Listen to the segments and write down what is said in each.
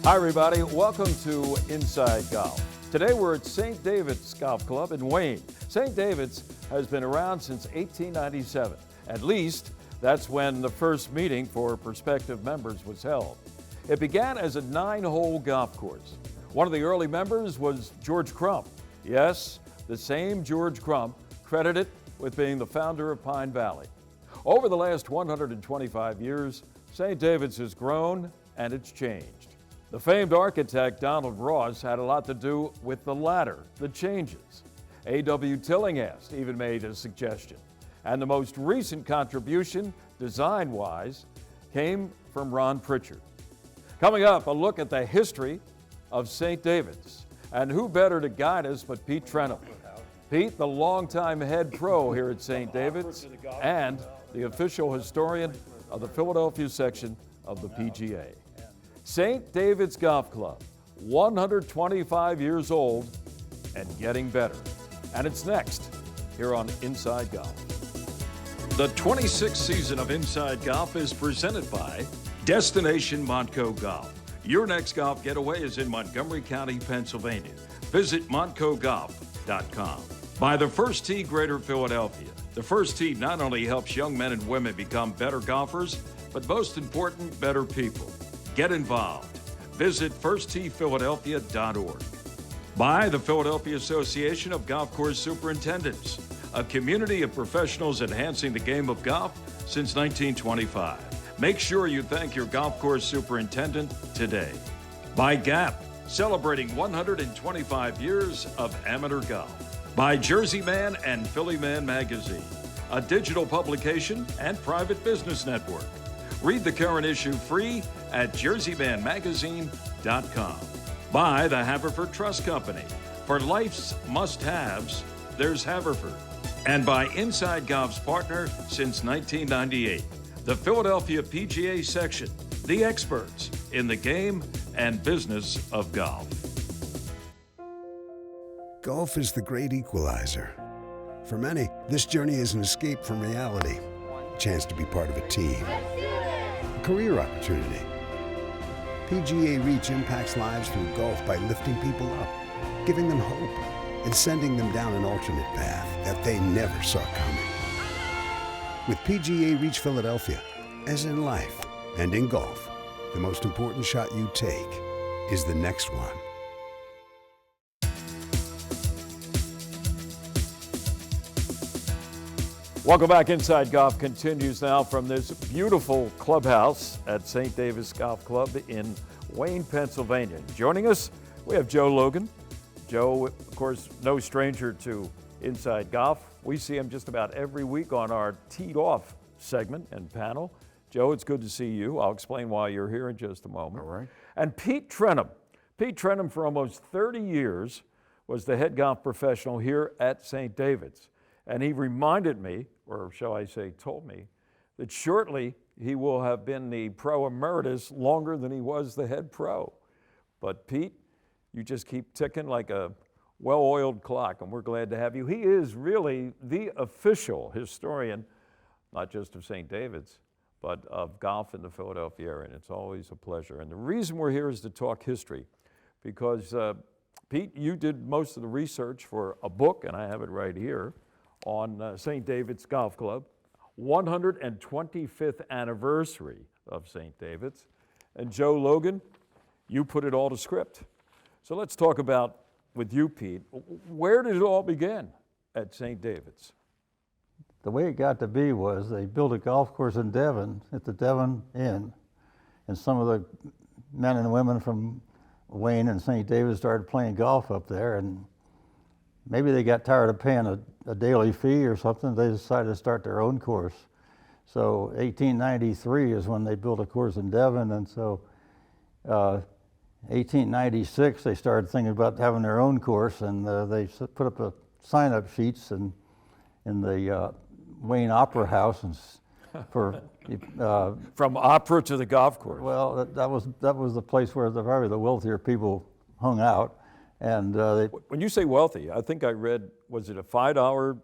Hi everybody, welcome to Inside Golf. Today we're at St. David's Golf Club in Wayne. St. David's has been around since 1897. At least that's when the first meeting for prospective members was held. It began as a 9-hole golf course. One of the early members was George Crump. Yes, the same George Crump, credited with being the founder of Pine Valley. Over the last 125 years, St. David's has grown and it's changed. The famed architect Donald Ross had a lot to do with the latter, the changes. A.W. Tillinghast even made a suggestion. And the most recent contribution, design-wise, came from Ron Pritchard. Coming up, a look at the history of St. David's. And who better to guide us but Pete Trenham. Pete, the longtime head pro here at St. David's and the official historian of the Philadelphia section of the PGA. St. David's Golf Club, 125 years old and getting better. And it's next here on Inside Golf. The 26th season of Inside Golf is presented by Destination Montco Golf. Your next golf getaway is in Montgomery County, Pennsylvania. Visit montcogolf.com. By the First Tee Greater Philadelphia. The First Tee not only helps young men and women become better golfers, but most important, better people. Get involved. Visit firstteephiladelphia.org. By the Philadelphia Association of Golf Course Superintendents, a community of professionals enhancing the game of golf since 1925. Make sure you thank your golf course superintendent today. By Gap, celebrating 125 years of amateur golf. By Jersey Man and Philly Man Magazine, a digital publication and private business network. Read the current issue free at jerseymanmagazine.com. By the Haverford Trust Company. For life's must-haves, there's Haverford. And by Inside Golf's partner since 1998, the Philadelphia PGA section, the experts in the game and business of golf. Golf is the great equalizer. For many, this journey is an escape from reality, a chance to be part of a team, a career opportunity. PGA Reach impacts lives through golf by lifting people up, giving them hope, and sending them down an alternate path that they never saw coming. With PGA Reach Philadelphia, as in life and in golf, the most important shot you take is the next one. Welcome back. Inside Golf continues now from this beautiful clubhouse at St. David's Golf Club in Wayne, Pennsylvania. Joining us, we have Joe Logan. Joe, of course, no stranger to Inside Golf. We see him just about every week on our Teed Off segment and panel. Joe, it's good to see you. I'll explain why you're here in just a moment. All right. And Pete Trenham. Pete Trenham, for almost 30 years, was the head golf professional here at St. David's. And he reminded me, or shall I say told me, that shortly he will have been the pro emeritus longer than he was the head pro. But Pete, you just keep ticking like a well-oiled clock, and we're glad to have you. He is really the official historian, not just of St. David's, but of golf in the Philadelphia area, and it's always a pleasure. And the reason we're here is to talk history, because Pete, you did most of the research for a book, and I have it right here, on St. David's Golf Club, 125th anniversary of St. David's. And Joe Logan, you put it all to script. So let's talk about, with you, Pete, where did it all begin at St. David's? The way it got to be was they built a golf course in Devon at the Devon Inn, and some of the men and women from Wayne and St. David's started playing golf up there, and maybe they got tired of paying a daily fee or something. They decided to start their own course. So 1893 is when they built a course in Devon, and so 1896 they started thinking about having their own course, and they put up a sign-up sheets in the Wayne Opera House and for from opera to the golf course. Well, that was the place where probably the wealthier people hung out. And when you say wealthy, I think I read, was it a $5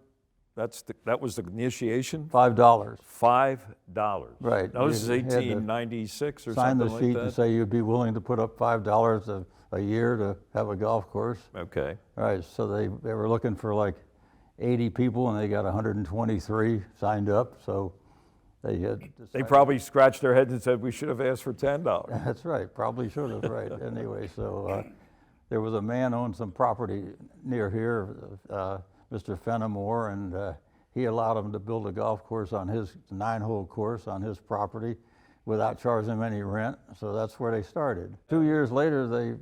that was the initiation? $5. $5. Right. Now, this is You had to 1896 or sign something the like sheet that? and say you'd be willing to put up $5 a year to have a golf course. Okay. All right, so they were looking for like 80 people, and they got 123 signed up, so they had They decided- probably scratched their heads and said, we should have asked for $10. That's right, probably should have, right. Anyway, so there was a man owned some property near here, Mr. Fenimore, and he allowed him to build a golf course on his 9-hole course on his property without charging him any rent, so that's where they started. 2 years later,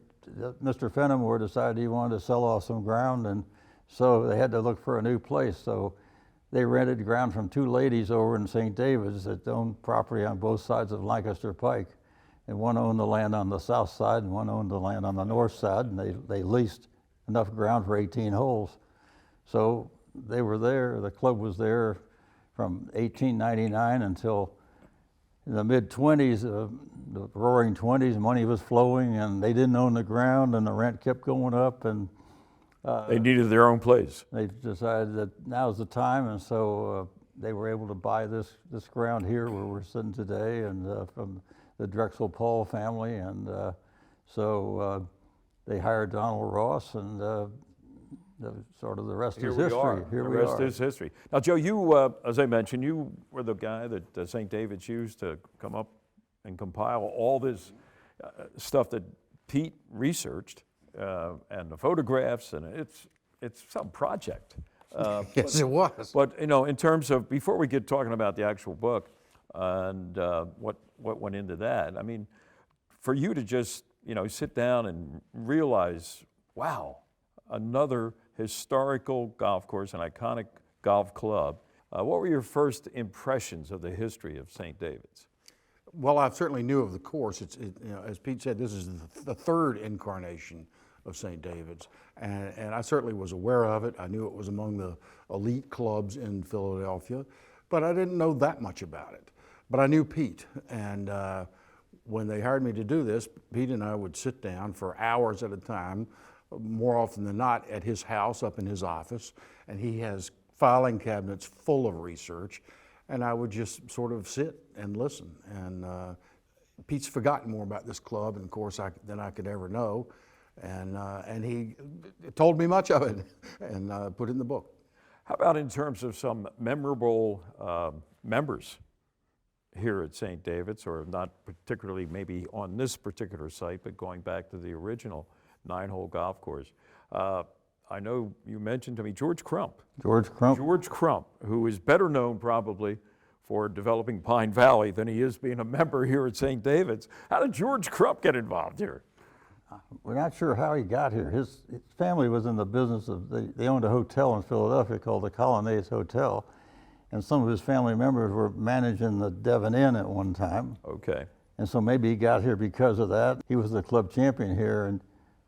Mr. Fenimore decided he wanted to sell off some ground, and so they had to look for a new place. So they rented ground from 2 ladies over in St. David's that owned property on both sides of Lancaster Pike. And one owned the land on the south side and one owned the land on the north side, and they leased enough ground for 18 holes. So they were there, the club was there from 1899 until in the mid-20s, the roaring 20s, money was flowing and they didn't own the ground and the rent kept going up, and They needed their own place. they decided that now's the time, and so they were able to buy this ground here where we're sitting today, and from the Drexel Paul family, and so they hired Donald Ross, and sort of the rest is history. The rest is history. Now, Joe, you, as I mentioned, you were the guy that St. David's used to come up and compile all this stuff that Pete researched, and the photographs, and it's some project. Yes, it was. But in terms of, before we get talking about the actual book and what went into that, I mean, for you to just sit down and realize, wow, another historical golf course, an iconic golf club. What were your first impressions of the history of St. David's? Well, I certainly knew of the course. As Pete said, this is the third incarnation of St. David's, and I certainly was aware of it. I knew it was among the elite clubs in Philadelphia, but I didn't know that much about it. But I knew Pete, and when they hired me to do this, Pete and I would sit down for hours at a time, more often than not at his house, up in his office, and he has filing cabinets full of research, and I would just sort of sit and listen. And Pete's forgotten more about this club, and of course, than I could ever know, and he told me much of it, and put it in the book. How about in terms of some memorable members here at St. David's, or not particularly maybe on this particular site, but going back to the original 9-hole golf course? I know you mentioned to me George Crump. George Crump. George Crump, who is better known probably for developing Pine Valley than he is being a member here at St. David's. How did George Crump get involved here? We're not sure how he got here. His family was in the business of, they owned a hotel in Philadelphia called the Colonnades Hotel, and some of his family members were managing the Devon Inn at one time. Okay. And so maybe he got here because of that. He was the club champion here in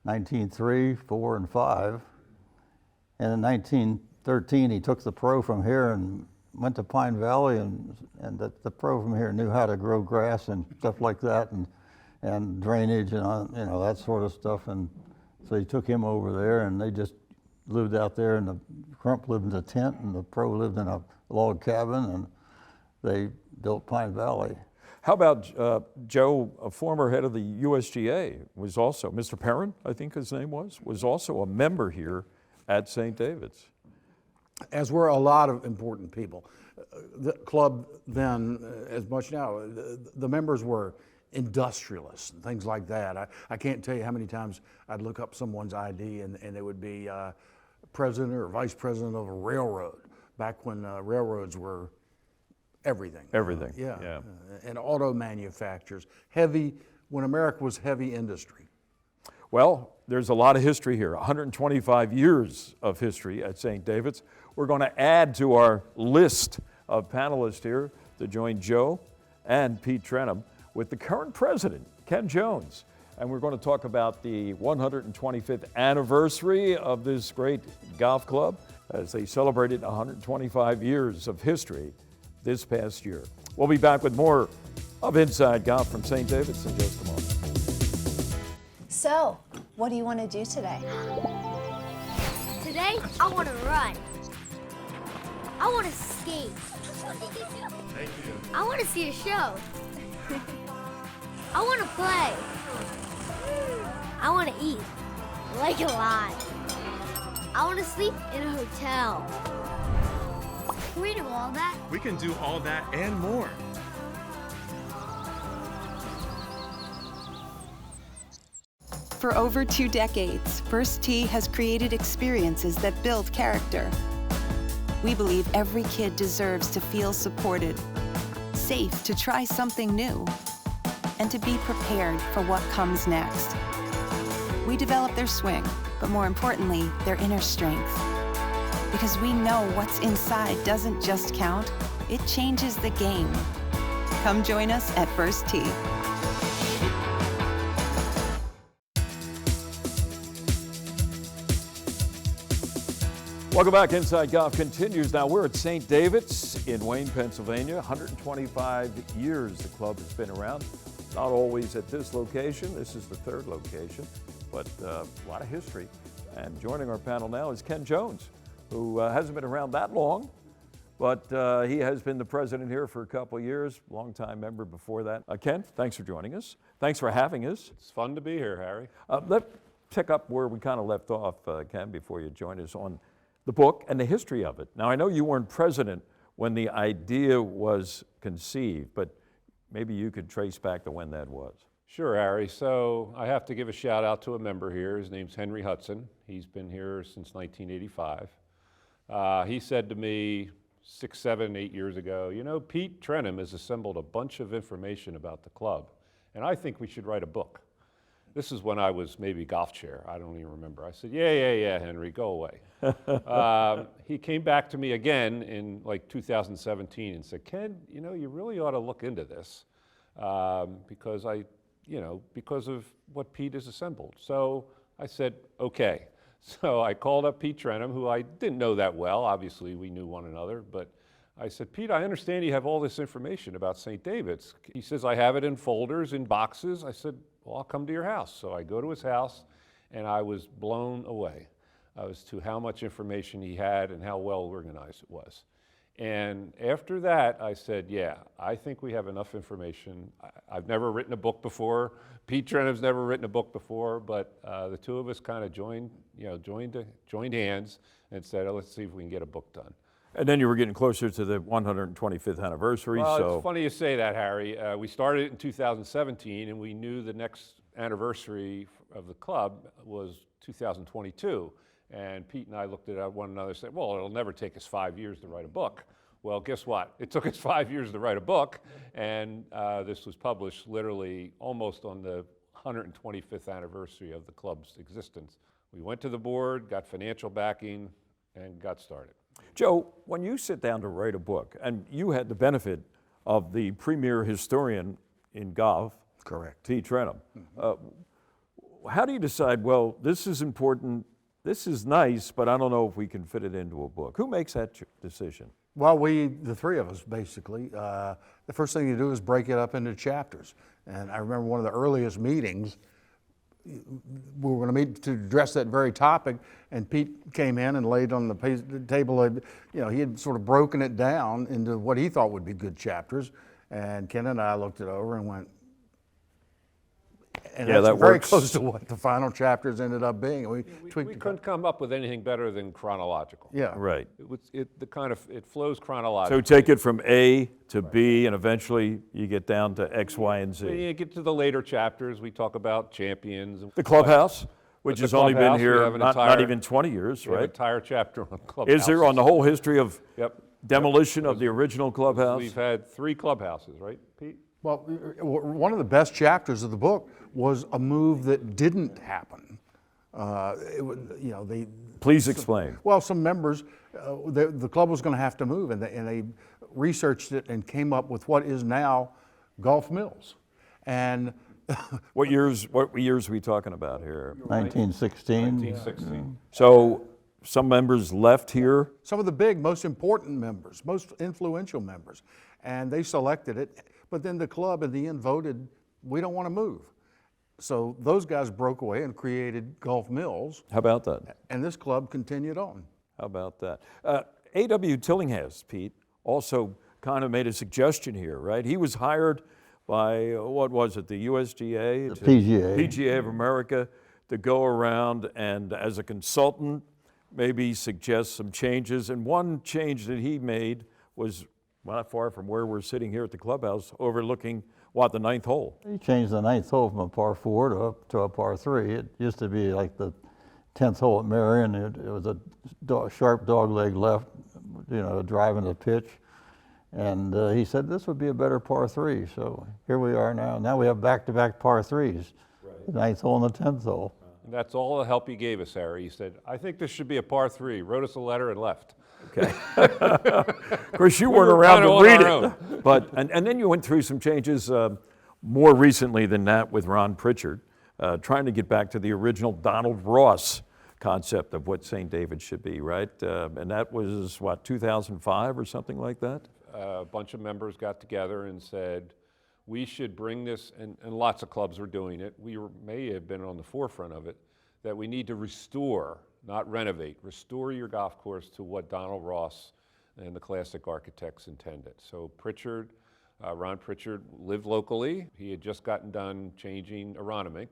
1903, 4, and 5. And in 1913, he took the pro from here and went to Pine Valley, and the pro from here knew how to grow grass and stuff like that, and drainage and that sort of stuff. And so he took him over there, and they just lived out there, and the Crump lived in a tent, and the pro lived in a log cabin, and they built Pine Valley. How about Joe, a former head of the USGA, was also, Mr. Perrin, I think his name was also a member here at St. David's. As were a lot of important people. The club then, as much now, the members were industrialists and things like that. I can't tell you how many times I'd look up someone's ID and it would be president or vice president of a railroad, back when railroads were everything. Everything. Yeah. And auto manufacturers, when America was heavy industry. Well, there's a lot of history here, 125 years of history at St. David's. We're going to add to our list of panelists here to join Joe and Pete Trenham with the current president, Ken Jones. And we're going to talk about the 125th anniversary of this great golf club as they celebrated 125 years of history this past year. We'll be back with more of Inside Golf from St. David's in just a moment. So, what do you want to do today? Today, I want to run. I want to skate. Thank you. I want to see a show. I want to play. I want to eat, like a lot. I want to sleep in a hotel. Can we do all that? We can do all that and more. For over 2 decades, First Tee has created experiences that build character. We believe every kid deserves to feel supported, safe to try something new, and to be prepared for what comes next. We develop their swing, but more importantly, their inner strength. Because we know what's inside doesn't just count, it changes the game. Come join us at First Tee. Welcome back. Inside Golf continues. Now we're at St. David's in Wayne, Pennsylvania. 125 years the club has been around. Not always at this location. This is the third location, but a lot of history. And joining our panel now is Ken Jones, who hasn't been around that long, but he has been the president here for a couple of years, longtime member before that. Ken, thanks for joining us. Thanks for having us. It's fun to be here, Harry. Let's pick up where we kind of left off, Ken, before you join us on the book and the history of it. Now, I know you weren't president when the idea was conceived, but maybe you could trace back to when that was. Sure, Harry. So I have to give a shout out to a member here. His name's Henry Hudson. He's been here since 1985. He said to me 6, 7, 8 years ago, you know, Pete Trenham has assembled a bunch of information about the club, and I think we should write a book. This is when I was maybe golf chair. I don't even remember. I said, yeah, Henry, go away. He came back to me again in like 2017 and said, Ken, you know, you really ought to look into this because of what Pete has assembled. So I said, okay. So I called up Pete Trenham, who I didn't know that well. Obviously, we knew one another, but I said, Pete, I understand you have all this information about St. David's. He says, I have it in folders, in boxes. I said, well, I'll come to your house. So I go to his house, and I was blown away as to how much information he had and how well organized it was. And after that, I said, yeah, I think we have enough information. I've never written a book before. Pete Trenham's never written a book before, but the two of us kind of joined hands and said, oh, let's see if we can get a book done. And then you were getting closer to the 125th anniversary. Well, so it's funny you say that, Harry. We started it in 2017, and we knew the next anniversary of the club was 2022. And Pete and I looked at one another and said, well, it'll never take us 5 years to write a book. Well, guess what? It took us 5 years to write a book, and this was published literally almost on the 125th anniversary of the club's existence. We went to the board, got financial backing, and got started. Joe, when you sit down to write a book, and you had the benefit of the premier historian in golf, Correct. Pete Trenham, how do you decide, well, this is important, this is nice, but I don't know if we can fit it into a book? Who makes that decision? Well, the three of us, basically. The first thing you do is break it up into chapters. And I remember one of the earliest meetings, we were going to meet to address that very topic, and Pete came in and laid on the table, he had sort of broken it down into what he thought would be good chapters, and Ken and I looked it over and went, and yeah, that's that very works. close to what the final chapters ended up being. And we tweaked We it. couldn't come up with anything better than chronological. Yeah. Right. It flows So chronologically. take it from A to B, and eventually you get down to X, Y, and When Z. you get to the later chapters, we talk about champions. The clubhouse, which the has only been clubhouse, we here have an not entire- even 20 years, We have an right? entire chapter on clubhouses. Is there on the whole history of Yep. demolition of the original clubhouse? We've had 3 clubhouses, right, Pete? Well, one of the best chapters of the book was a move that didn't happen. Please explain. Well, some members, the club was going to have to move, and they researched it and came up with what is now Golf Mills. And What years are we talking about here? 1916. 1916. So some members left here. some of the big, most important members, most influential members, and they selected it. But then the club in the end voted, we don't want to move. So those guys broke away and created Golf Mills, How about that? and this club continued on. How about that? A.W. Tillinghast, Pete, also kind of made a suggestion here, right? He was hired by, what was it, the USGA? The PGA. PGA of America, to go around and as a consultant, maybe suggest some changes. And one change that he made was not far from where we're sitting here at the clubhouse, overlooking, what, the 9th hole? He changed the 9th hole from a par 4 to a par 3. It used to be like the 10th hole at Marion. It was a sharp dog leg left, driving the pitch. And he said this would be a better par 3. So here we are now. Now we have back-to-back par 3s, the 9th hole and the 10th hole. And that's all the help he gave us, Harry. He said, I think this should be a par 3. Wrote us a letter and left. Okay. Of course, you weren't around to read it. But, and then you went through some changes more recently than that with Ron Pritchard, trying to get back to the original Donald Ross concept of what St. David should be, right? And that was, what, 2005 or something like that? A bunch of members got together and said, we should bring this, and lots of clubs were doing it. We may have been on the forefront of it, that we need to restore, not renovate, restore your golf course to what Donald Ross and the classic architects intended. So Pritchard, Ron Pritchard lived locally. He had just gotten done changing Aronimink,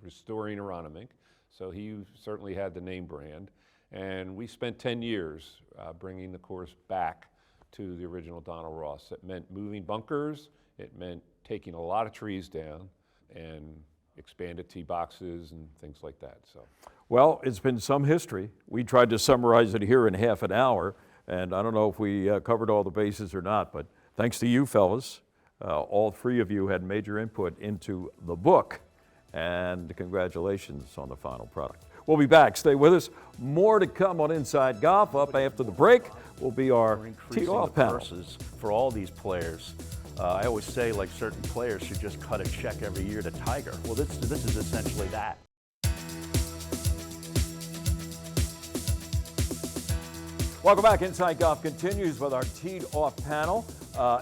restoring Aronimink. So he certainly had the name brand. And we spent 10 years bringing the course back to the original Donald Ross. It meant moving bunkers, it meant taking a lot of trees down, and expanded tee boxes and things like that. So, well, it's been some history. We tried to summarize it here in half an hour, and I don't know if we covered all the bases or not, but thanks to you fellas, all three of you had major input into the book, and congratulations on the final product. We'll be back. Stay with us. More to come on Inside Golf. Up after the break will be our tee-off panel. For all these players. I always say, like, certain players should just cut a check every year to Tiger. Well, this is essentially that. Welcome back. Inside Golf continues with our teed-off panel.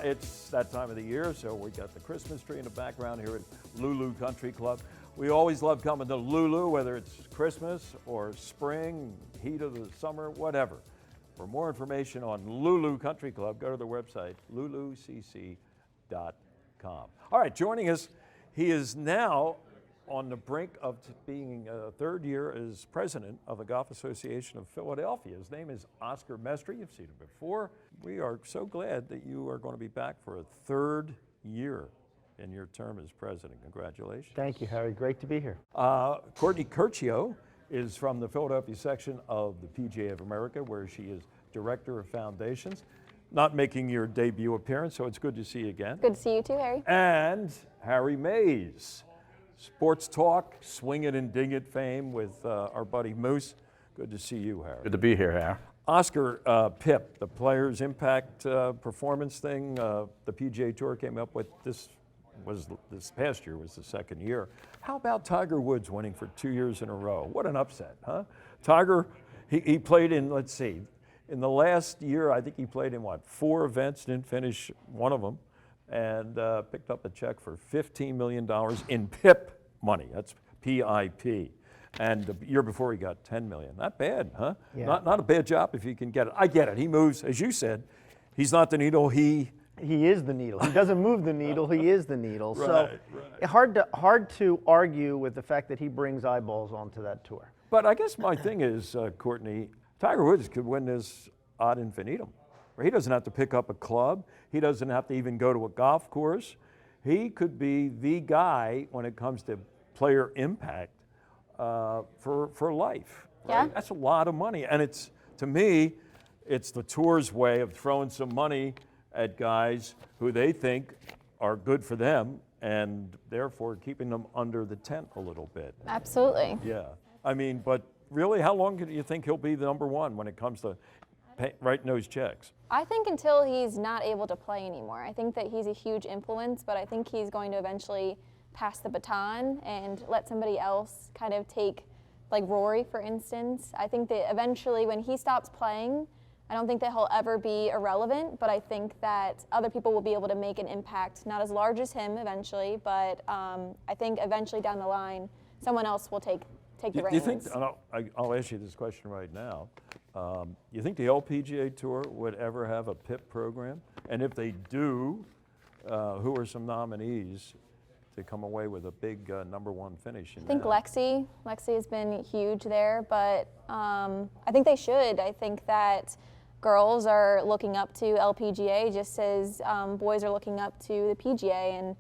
It's that time of the year, so we got the Christmas tree in the background here at Lulu Country Club. We always love coming to Lulu, whether it's Christmas or spring, heat of the summer, whatever. For more information on Lulu Country Club, go to their website, lulucc.com. All right, joining us, he is now on the brink of being a third year as president of the Golf Association of Philadelphia. His name is Oscar Mestre. You've seen him before. We are so glad that you are going to be back for a third year in your term as president. Congratulations. Thank you, Harry. Great to be here. Courtney Curcio is from the Philadelphia section of the PGA of America, where she is director of foundations. Not making your debut appearance, so it's good to see you again. Good to see you too, Harry. And Harry Mays, Sports Talk, Swing It and Ding It fame with our buddy Moose. Good to see you, Harry. Good to be here, Harry. Oscar Pip, the Players Impact Performance thing, the PGA Tour came up with this past year was the second year. How about Tiger Woods winning for 2 years in a row? What an upset, huh? Tiger, he played in, let's see, in the last year, I think he played in, 4 events, didn't finish one of them, and picked up a check for $15 million in PIP money. That's PIP. And the year before, he got $10 million. Not bad, huh? Yeah. Not a bad job if you can get it. I get it. He moves, as you said, he's not the needle, He is the needle. He doesn't move the needle, he is the needle. Right, So hard to argue with the fact that he brings eyeballs onto that tour. But I guess my thing is, Courtney, Tiger Woods could win this ad infinitum. He doesn't have to pick up a club. He doesn't have to even go to a golf course. He could be the guy when it comes to player impact for life. Right? Yeah. That's a lot of money. And it's, to me, it's the tour's way of throwing some money at guys who they think are good for them and therefore keeping them under the tent a little bit. Absolutely. Yeah. I mean, but really, how long do you think he'll be the number one when it comes to writing those checks? I think until he's not able to play anymore. I think that he's a huge influence, but I think he's going to eventually pass the baton and let somebody else kind of take, like Rory, for instance. I think that eventually when he stops playing, I don't think that he'll ever be irrelevant, but I think that other people will be able to make an impact, not as large as him eventually, but I think eventually down the line, someone else will take the reins. Do you think, and I'll ask you this question right now, You think the LPGA Tour would ever have a PIP program? And if they do, who are some nominees to come away with a big #1 finish? I think Lexi has been huge there, but I think they should. I think that girls are looking up to LPGA just as boys are looking up to the PGA, and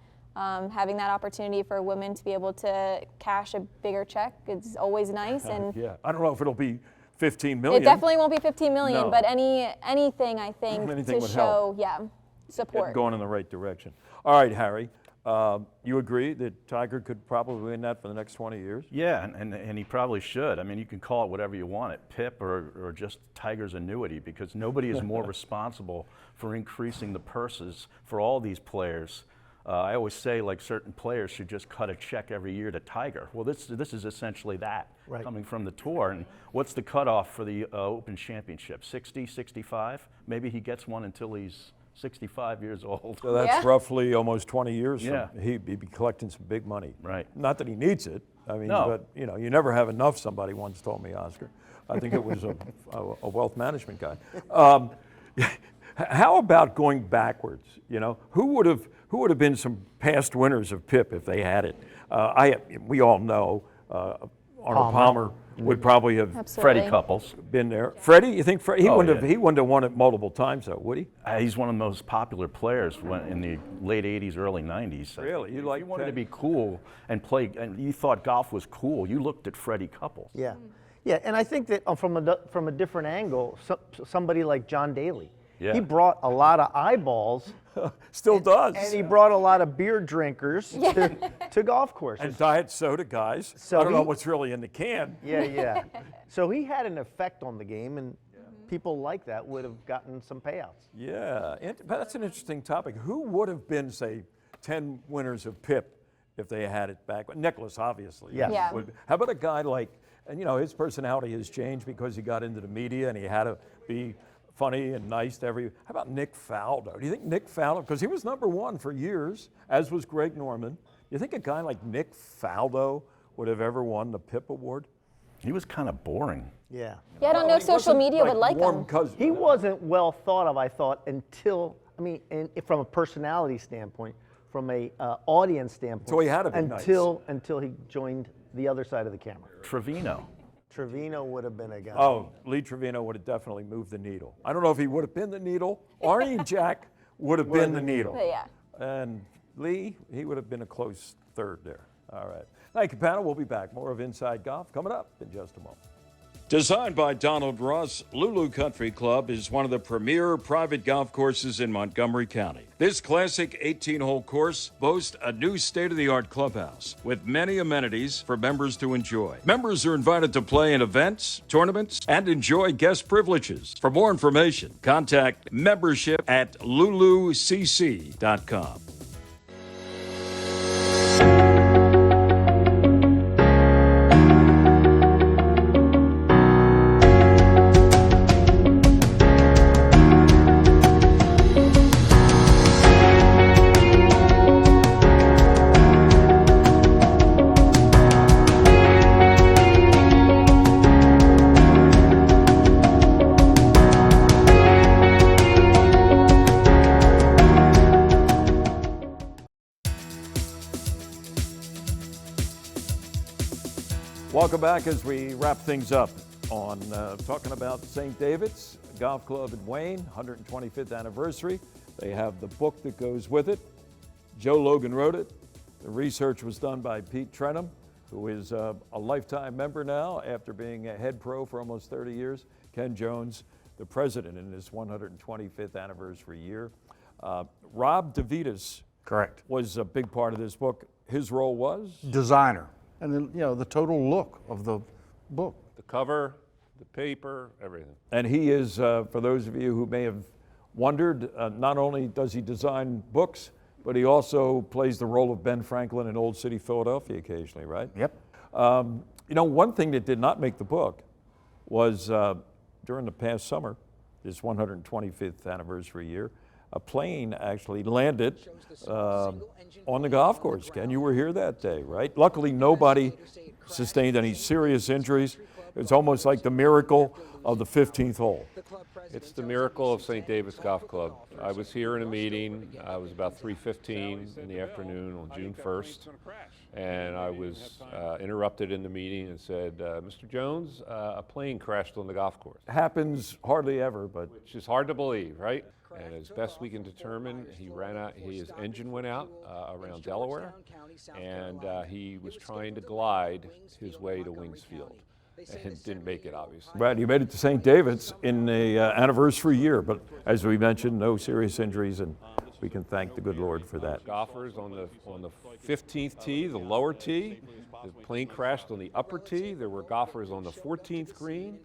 having that opportunity for women to be able to cash a bigger check is always nice. And yeah, I don't know if it'll be 15 million. It definitely won't be 15 million, No. but anything I think Anything to would show, help. support. Going in the right direction. All right, Harry, you agree that Tiger could probably win that for the next 20 years? Yeah, and he probably should. I mean, you can call it whatever you want, it PIP or just Tiger's annuity, because nobody is more responsible for increasing the purses for all these players. I always say, like, certain players should just cut a check every year to Tiger. Well, this is essentially that, coming from the tour. And what's the cutoff for the Open Championship? 60, 65? Maybe he gets one until he's 65 years old. So that's roughly almost 20 years Yeah. from he'd be collecting some big money. Right. Not that he needs it. I mean, No. but you know, you never have enough, somebody once told me, Oscar. I think it was a wealth management guy. How about going backwards? You know, who would have been some past winners of PIP if they had it? We all know Arnold Palmer would probably have. Absolutely. Freddie Couples. Been there. Freddie, you think he Oh, wouldn't yeah. he wouldn't have won it multiple times though, would he? He's one of the most popular players in the late 80s, early 90s. Really? You If like you wanted that? to be cool and play, and you thought golf was cool, you looked at Freddie Couples. Yeah, yeah, and I think that from a different angle, somebody like John Daly, Yeah. he brought a lot of eyeballs. Still does. And he brought a lot of beer drinkers to golf courses. And diet soda guys. So I don't know he- what's really in the can. Yeah. So he had an effect on the game, and people like that would have gotten some payouts. Yeah, but that's an interesting topic. Who would have been, say, 10 winners of PIP if they had it back? Nicholas, obviously. Yes. Yeah. How about a guy like, and you know, his personality has changed because he got into the media and he had to be funny and nice to everyone. How about Nick Faldo? Do you think Nick Faldo, because he was #1 for years, as was Greg Norman, do you think a guy like Nick Faldo would have ever won the PIP award? He was kind of boring. Yeah. Yeah, I don't know if social media would like him. He wasn't well thought of, I thought, until, I mean, from a personality standpoint, from a audience standpoint. So he had to be nice. Until he joined the other side of the camera. Trevino. Trevino would have been a guy. Oh, Lee Trevino would have definitely moved the needle. I don't know if he would have been the needle. Arnie and Jack would have been the needle. But yeah. And Lee, he would have been a close third there. All right. Thank you, panel. We'll be back. More of Inside Golf coming up in just a moment. Designed by Donald Ross, Lulu Country Club is one of the premier private golf courses in Montgomery County. This classic 18-hole course boasts a new state-of-the-art clubhouse with many amenities for members to enjoy. Members are invited to play in events, tournaments, and enjoy guest privileges. For more information, contact membership at lulucc.com. Welcome back as we wrap things up on talking about St. David's Golf Club in Wayne, 125th anniversary. They have the book that goes with it. Joe Logan wrote it. The research was done by Pete Trenham, who is a lifetime member now after being a head pro for almost 30 years. Ken Jones, the president in this 125th anniversary year. Rob DeVitas Correct. was a big part of this book. His role was? Designer. And then, the total look of the book. The cover, the paper, everything. And he is, for those of you who may have wondered, not only does he design books, but he also plays the role of Ben Franklin in Old City, Philadelphia occasionally, right? Yep. One thing that did not make the book was during the past summer, this 125th anniversary year, a plane actually landed on the golf course. Ken, you were here that day, right? Luckily, nobody sustained any serious injuries. It's almost like the miracle of the 15th hole. It's the miracle of St. David's Golf Club. I was here in a meeting. I was about 3:15 in the afternoon on June 1st, and I was interrupted in the meeting and said, Mr. Jones, a plane crashed on the golf course. Happens hardly ever, but Which is hard to believe, right? And as best we can determine, he ran out, his engine went out around Delaware, and he was trying to glide his way to Wings Field. And didn't make it, obviously. Brad, you made it to St. David's in the anniversary year, but as we mentioned, no serious injuries, and we can thank the good Lord for that. Golfers on the 15th tee, the lower tee. The plane crashed on the upper tee. There were golfers on the 14th green.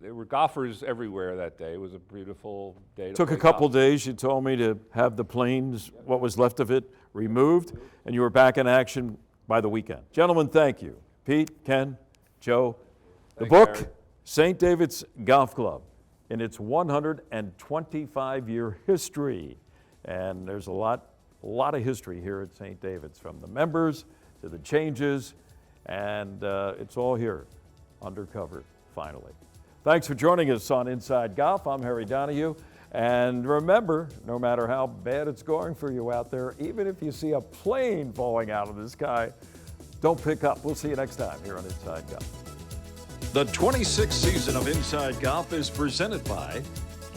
There were golfers everywhere that day. It was a beautiful day. Took a couple days, you told me, to have the planes, what was left of it, removed, and you were back in action by the weekend. Gentlemen, thank you. Pete, Ken, Joe. The book, Harry. St. David's Golf Club, in its 125-year history. And there's a lot of history here at St. David's, from the members to the changes, and it's all here, undercover, finally. Thanks for joining us on Inside Golf. I'm Harry Donahue. And remember, no matter how bad it's going for you out there, even if you see a plane falling out of the sky, don't pick up. We'll see you next time here on Inside Golf. The 26th season of Inside Golf is presented by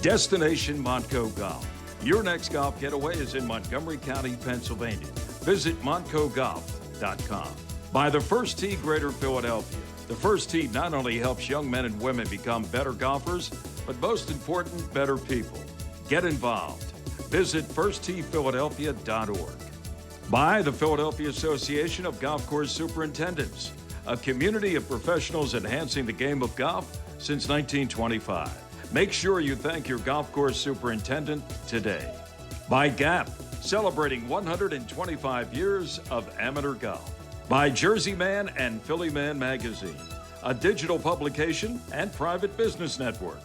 Destination Montco Golf. Your next golf getaway is in Montgomery County, Pennsylvania. Visit montcogolf.com. By the First Tee Greater Philadelphia. The First Tee not only helps young men and women become better golfers, but most important, better people. Get involved. Visit firstteephiladelphia.org. By the Philadelphia Association of Golf Course Superintendents, a community of professionals enhancing the game of golf since 1925. Make sure you thank your golf course superintendent today. By Gap, celebrating 125 years of amateur golf. By Jersey Man and Philly Man Magazine, a digital publication and private business network.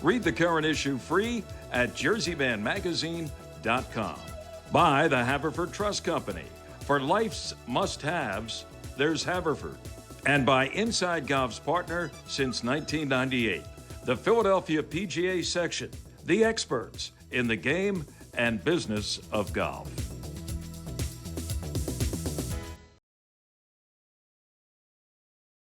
Read the current issue free at jerseymanmagazine.com. By the Haverford Trust Company. For life's must-haves, there's Haverford. And by Inside Golf's partner since 1998, the Philadelphia PGA Section, the experts in the game and business of golf.